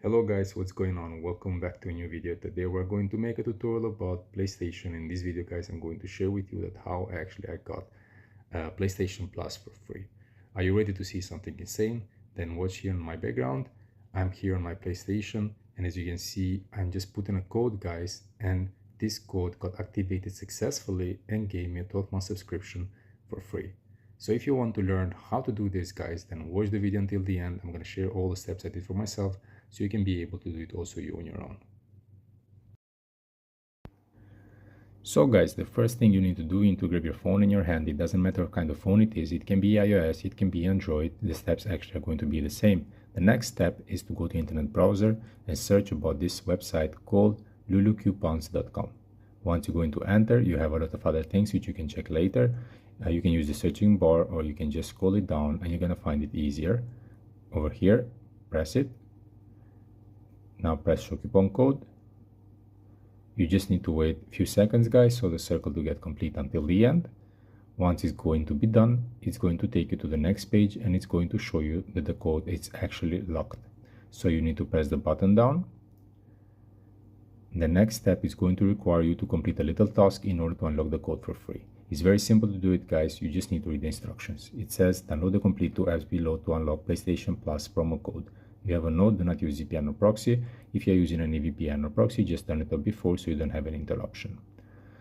Hello guys, what's going on? Welcome back to a new video. Today we're going to make a tutorial about PlayStation. In this video guys, I'm going to share with you that how actually I got PlayStation Plus for free. Are you ready to see something insane? Then watch here in my background. I'm here on my PlayStation, and as you can see, I'm just putting a code guys, and this code got activated successfully and gave me a 12-month subscription for free. So if you want to learn how to do this guys, then watch the video until the end. I'm going to share all the steps I did for myself so you can be able to do it also you on your own. So guys, the first thing you need to do is to grab your phone in your hand. It doesn't matter what kind of phone it is. It can be iOS, it can be Android. The steps actually are going to be the same. The next step is to go to internet browser and search about this website called lulucoupons.com. Once you go into enter, you have a lot of other things which you can check later. You can use the searching bar, or you can just scroll it down and you're going to find it easier. Over here, press it. Now press show coupon code. You just need to wait a few seconds guys, so the circle to get complete until the end. Once it's going to be done, it's going to take you to the next page and it's going to show you that the code is actually locked. So you need to press the button down. The next step is going to require you to complete a little task in order to unlock the code for free. It's very simple to do it guys, you just need to read the instructions. It says download the complete 2 apps below to unlock PlayStation Plus promo code. If you have a node, do not use VPN or proxy. If you are using any VPN or proxy, just turn it off before so you don't have any interruption.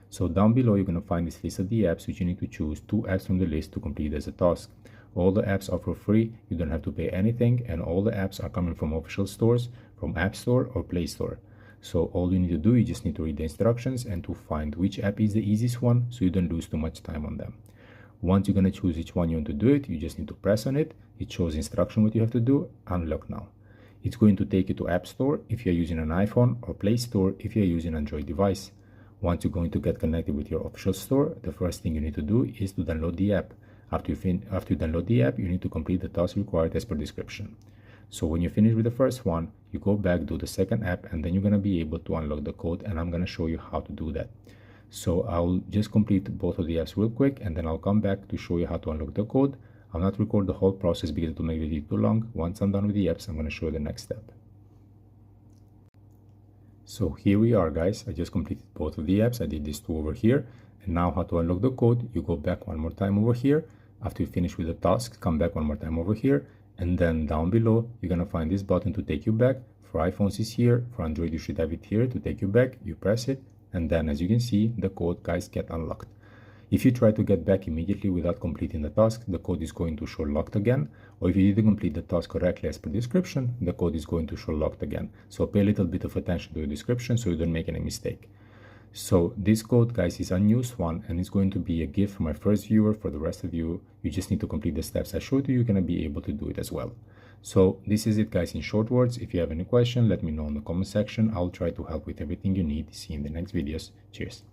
So down below you're going to find this list of the apps which you need to choose 2 apps from the list to complete as a task. All the apps are for free, you don't have to pay anything, and all the apps are coming from official stores, from App Store or Play Store. So all you need to do, you just need to read the instructions and to find which app is the easiest one so you don't lose too much time on them. Once you're going to choose which one you want to do it, you just need to press on it. It shows instruction what you have to do. Unlock now. It's going to take you to App Store if you're using an iPhone, or Play Store if you're using an Android device. Once you're going to get connected with your official store, the first thing you need to do is to download the app. After you download the app, you need to complete the task required as per description. So when you finish with the first one, you go back, do the second app, and then you're going to be able to unlock the code, and I'm going to show you how to do that. So I'll just complete both of the apps real quick, and then I'll come back to show you how to unlock the code. I'll not record the whole process because it will make the video too long. Once I'm done with the apps, I'm going to show you the next step. So here we are guys, I just completed both of the apps. I did these 2 over here, and now how to unlock the code. You go back one more time over here. After you finish with the task, come back one more time over here, and then down below you're going to find this button to take you back. For iPhones is here, for Android you should have it here to take you back. You press it, and then as you can see, the code guys get unlocked. If you try to get back immediately without completing the task, the code is going to show locked again. Or if you didn't complete the task correctly as per description, the code is going to show locked again. So pay a little bit of attention to the description so you don't make any mistake. So this code guys is unused one, and it's going to be a gift for my first viewer. For the rest of you, you just need to complete the steps I showed you. You're going to be able to do it as well. So this is it guys in short words. If you have any question, let me know in the comment section. I'll try to help with everything you need. See you in the next videos. Cheers.